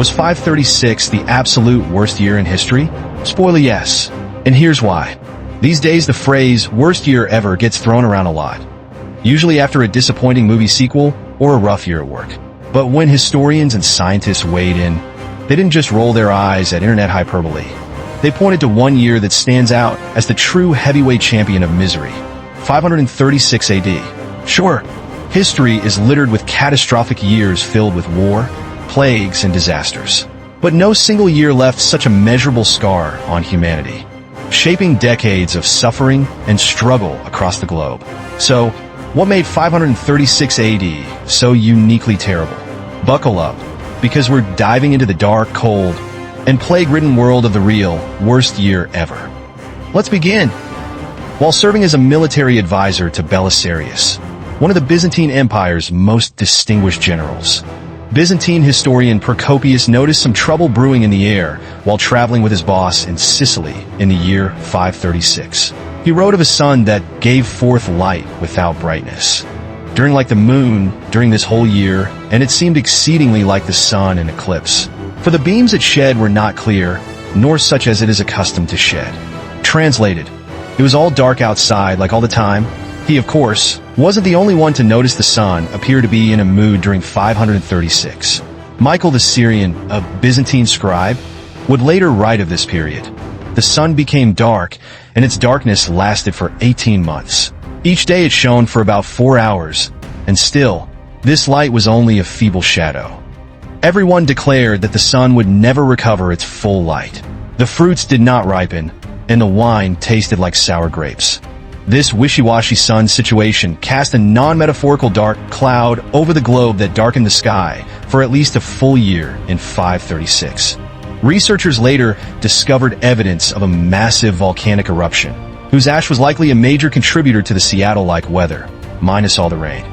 Was 536 the absolute worst year in history? Spoiler, yes. And here's why. These days, the phrase worst year ever gets thrown around a lot. Usually after a disappointing movie sequel or a rough year at work. But when historians and scientists weighed in, they didn't just roll their eyes at internet hyperbole. They pointed to one year that stands out as the true heavyweight champion of misery. 536 AD. Sure, history is littered with catastrophic years filled with war, plagues, and disasters. But no single year left such a measurable scar on humanity, shaping decades of suffering and struggle across the globe. So, what made 536 AD so uniquely terrible? Buckle up, because we're diving into the dark, cold, and plague-ridden world of the real worst year ever. Let's begin. While serving as a military advisor to Belisarius, one of the Byzantine Empire's most distinguished generals, Byzantine historian Procopius noticed some trouble brewing in the air while traveling with his boss in Sicily in the year 536. He wrote of a sun that gave forth light without brightness. During like the moon during this whole year, and it seemed exceedingly like the sun in eclipse. For the beams it shed were not clear, nor such as it is accustomed to shed. Translated, it was all dark outside like all the time. He, of course, wasn't the only one to notice the sun appear to be in a mood during 536. Michael the Syrian, a Byzantine scribe, would later write of this period. The sun became dark, and its darkness lasted for 18 months. Each day it shone for about 4 hours, and still, this light was only a feeble shadow. Everyone declared that the sun would never recover its full light. The fruits did not ripen, and the wine tasted like sour grapes. This wishy-washy sun situation cast a non-metaphorical dark cloud over the globe that darkened the sky for at least a full year in 536. Researchers later discovered evidence of a massive volcanic eruption, whose ash was likely a major contributor to the Seattle-like weather, minus all the rain,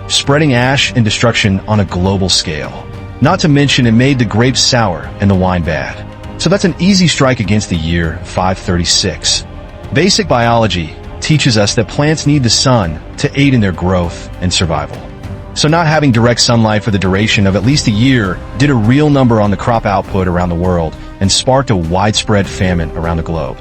spreading ash and destruction on a global scale. Not to mention it made the grapes sour and the wine bad. So that's an easy strike against the year 536. Basic biology teaches us that plants need the sun to aid in their growth and survival. So not having direct sunlight for the duration of at least a year did a real number on the crop output around the world and sparked a widespread famine around the globe.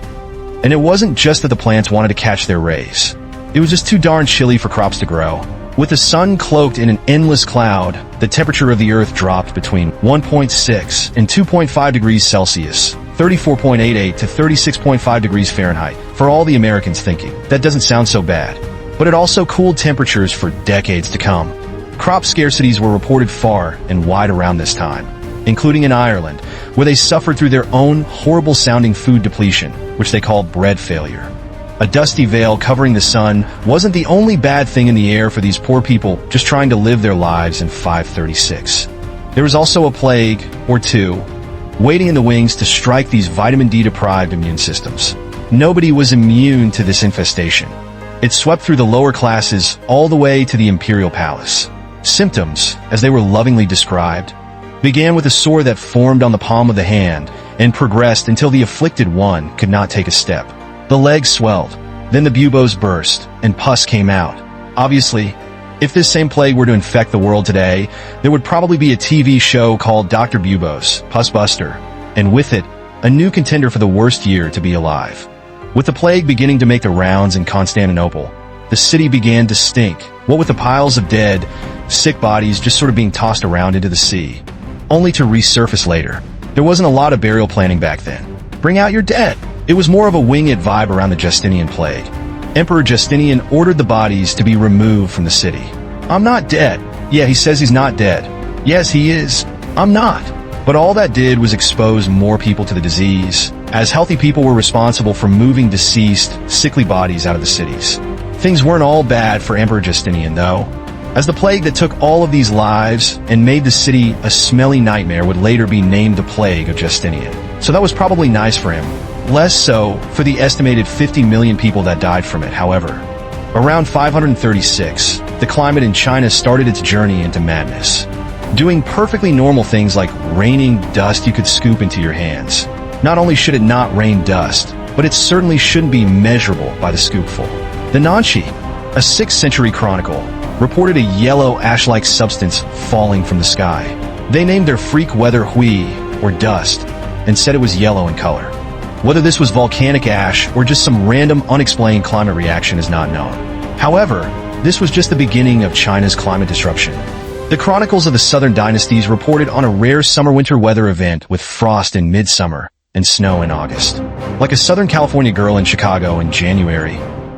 And it wasn't just that the plants wanted to catch their rays. It was just too darn chilly for crops to grow. With the sun cloaked in an endless cloud, the temperature of the earth dropped between 1.6 and 2.5 degrees Celsius, 34.88 to 36.5 degrees Fahrenheit, for all the Americans thinking, that doesn't sound so bad. But it also cooled temperatures for decades to come. Crop scarcities were reported far and wide around this time, including in Ireland, where they suffered through their own horrible-sounding food depletion, which they called bread failure. A dusty veil covering the sun wasn't the only bad thing in the air for these poor people just trying to live their lives in 536. There was also a plague, or two, waiting in the wings to strike these vitamin D-deprived immune systems. Nobody was immune to this infestation. It swept through the lower classes all the way to the imperial palace. Symptoms, as they were lovingly described, began with a sore that formed on the palm of the hand and progressed until the afflicted one could not take a step. The legs swelled, then the buboes burst, and pus came out. Obviously, if this same plague were to infect the world today, there would probably be a TV show called Dr. Bubos, Pus Buster, and with it, a new contender for the worst year to be alive. With the plague beginning to make the rounds in Constantinople, the city began to stink, what with the piles of dead, sick bodies just sort of being tossed around into the sea, only to resurface later. There wasn't a lot of burial planning back then. Bring out your dead. It was more of a wing it vibe around the Justinian plague. Emperor Justinian ordered the bodies to be removed from the city. I'm not dead. Yeah, he says he's not dead. Yes, he is. I'm not. But all that did was expose more people to the disease, as healthy people were responsible for moving deceased, sickly bodies out of the cities. Things weren't all bad for Emperor Justinian, though, as the plague that took all of these lives and made the city a smelly nightmare would later be named the Plague of Justinian. So that was probably nice for him. Less so for the estimated 50 million people that died from it, however. Around 536, the climate in China started its journey into madness, doing perfectly normal things like raining dust you could scoop into your hands. Not only should it not rain dust, but it certainly shouldn't be measurable by the scoopful. The Nanshi, a 6th century chronicle, reported a yellow ash-like substance falling from the sky. They named their freak weather Hui, or dust, and said it was yellow in color. Whether this was volcanic ash or just some random unexplained climate reaction is not known. However, this was just the beginning of China's climate disruption. The chronicles of the southern dynasties reported on a rare summer-winter weather event with frost in midsummer and snow in August. Like a Southern California girl in Chicago in January,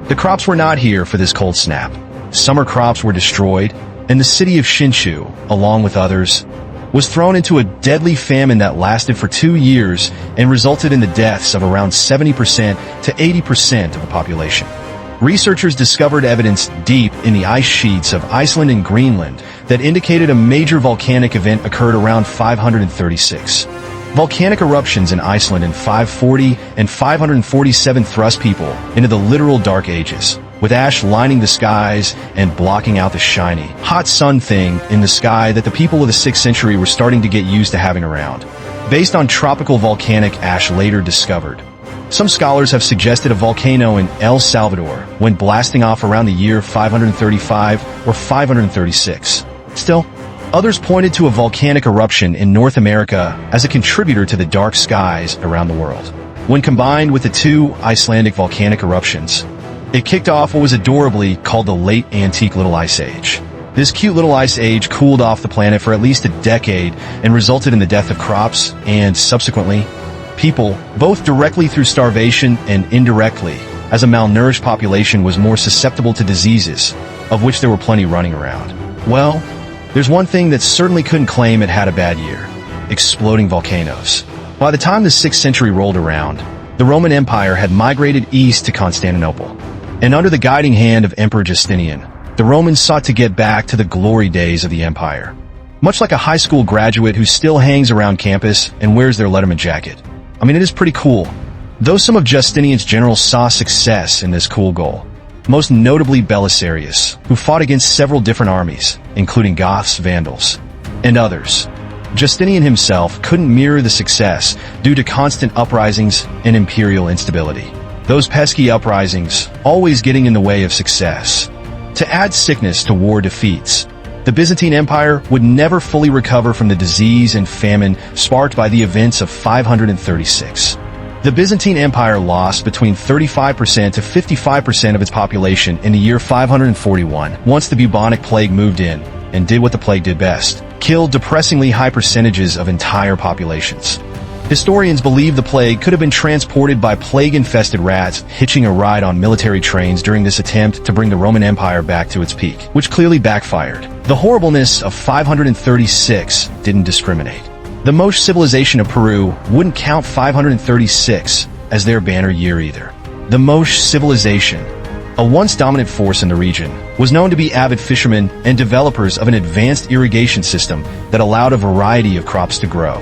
the crops were not here for this cold snap. Summer crops were destroyed, and the city of Hsinchu, along with others, was thrown into a deadly famine that lasted for 2 years and resulted in the deaths of around 70% to 80% of the population. Researchers discovered evidence deep in the ice sheets of Iceland and Greenland that indicated a major volcanic event occurred around 536. Volcanic eruptions in Iceland in 540 and 547 thrust people into the literal Dark Ages, with ash lining the skies and blocking out the shiny, hot sun thing in the sky that the people of the 6th century were starting to get used to having around. Based on tropical volcanic ash later discovered, some scholars have suggested a volcano in El Salvador went blasting off around the year 535 or 536. Still, others pointed to a volcanic eruption in North America as a contributor to the dark skies around the world. When combined with the 2 Icelandic volcanic eruptions, it kicked off what was adorably called the Late Antique Little Ice Age. This cute little ice age cooled off the planet for at least a decade and resulted in the death of crops and, subsequently, people, both directly through starvation and indirectly, as a malnourished population was more susceptible to diseases, of which there were plenty running around. Well, there's one thing that certainly couldn't claim it had a bad year: exploding volcanoes. By the time the 6th century rolled around, the Roman Empire had migrated east to Constantinople, and under the guiding hand of Emperor Justinian, the Romans sought to get back to the glory days of the empire. Much like a high school graduate who still hangs around campus and wears their Letterman jacket. I mean, it is pretty cool. Though some of Justinian's generals saw success in this cool goal, most notably Belisarius, who fought against several different armies, including Goths, Vandals, and others. Justinian himself couldn't mirror the success due to constant uprisings and imperial instability. Those pesky uprisings always getting in the way of success. To add sickness to war defeats, the Byzantine Empire would never fully recover from the disease and famine sparked by the events of 536. The Byzantine Empire lost between 35% to 55% of its population in the year 541, once the bubonic plague moved in and did what the plague did best: killed depressingly high percentages of entire populations. Historians believe the plague could have been transported by plague-infested rats hitching a ride on military trains during this attempt to bring the Roman Empire back to its peak, which clearly backfired. The horribleness of 536 didn't discriminate. The Moche civilization of Peru wouldn't count 536 as their banner year either. The Moche civilization, a once dominant force in the region, was known to be avid fishermen and developers of an advanced irrigation system that allowed a variety of crops to grow.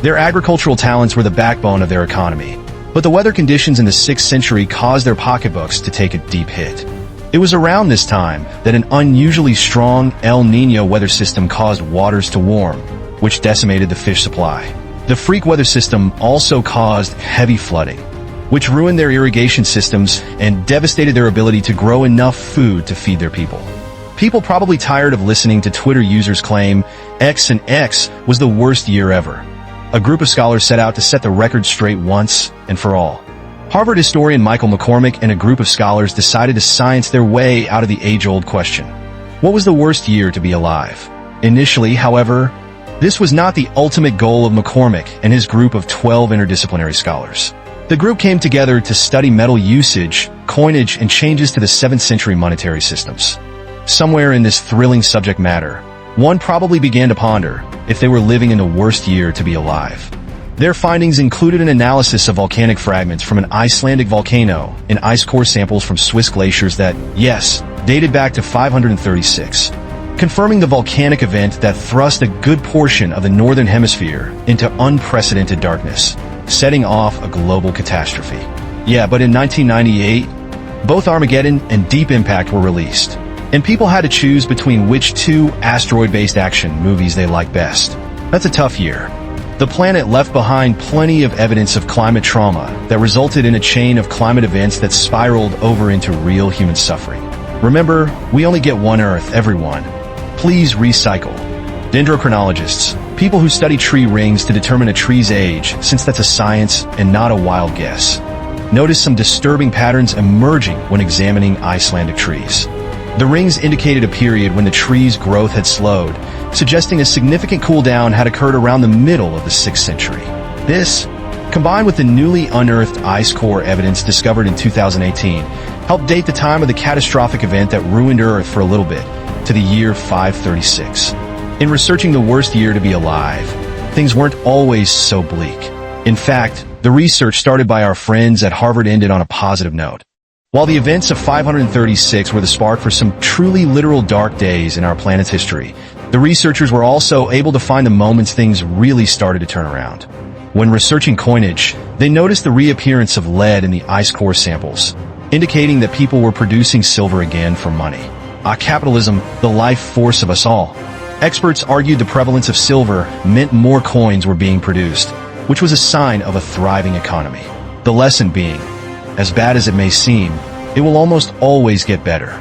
Their agricultural talents were the backbone of their economy, but the weather conditions in the 6th century caused their pocketbooks to take a deep hit. It was around this time that an unusually strong El Niño weather system caused waters to warm, which decimated the fish supply. The freak weather system also caused heavy flooding, which ruined their irrigation systems and devastated their ability to grow enough food to feed their people. People probably tired of listening to Twitter users claim X and X was the worst year ever. A group of scholars set out to set the record straight once and for all. Harvard historian Michael McCormick and a group of scholars decided to science their way out of the age-old question: what was the worst year to be alive? Initially, however, this was not the ultimate goal of McCormick and his group of 12 interdisciplinary scholars. The group came together to study metal usage, coinage, and changes to the 7th century monetary systems. Somewhere in this thrilling subject matter, one probably began to ponder if they were living in the worst year to be alive. Their findings included an analysis of volcanic fragments from an Icelandic volcano and ice core samples from Swiss glaciers that, yes, dated back to 536, confirming the volcanic event that thrust a good portion of the northern hemisphere into unprecedented darkness, setting off a global catastrophe. Yeah, but in 1998, both Armageddon and Deep Impact were released, and people had to choose between which 2 asteroid-based action movies they liked best. That's a tough year. The planet left behind plenty of evidence of climate trauma that resulted in a chain of climate events that spiraled over into real human suffering. Remember, we only get one Earth, everyone. Please recycle. Dendrochronologists, people who study tree rings to determine a tree's age, since that's a science and not a wild guess, noticed some disturbing patterns emerging when examining Icelandic trees. The rings indicated a period when the tree's growth had slowed, suggesting a significant cool down had occurred around the middle of the 6th century. This, combined with the newly unearthed ice core evidence discovered in 2018, helped date the time of the catastrophic event that ruined Earth for a little bit, to the year 536. In researching the worst year to be alive, things weren't always so bleak. In fact, the research started by our friends at Harvard ended on a positive note. While the events of 536 were the spark for some truly literal dark days in our planet's history, the researchers were also able to find the moments things really started to turn around. When researching coinage, they noticed the reappearance of lead in the ice core samples, indicating that people were producing silver again for money. Capitalism, the life force of us all. Experts argued the prevalence of silver meant more coins were being produced, which was a sign of a thriving economy. The lesson being, as bad as it may seem, it will almost always get better.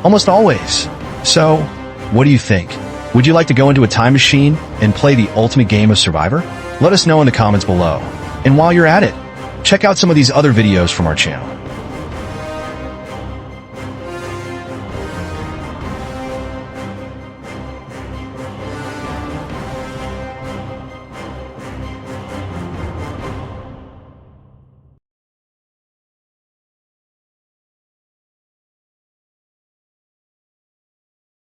Almost always. So, what do you think? Would you like to go into a time machine and play the ultimate game of Survivor? Let us know in the comments below. And while you're at it, check out some of these other videos from our channel.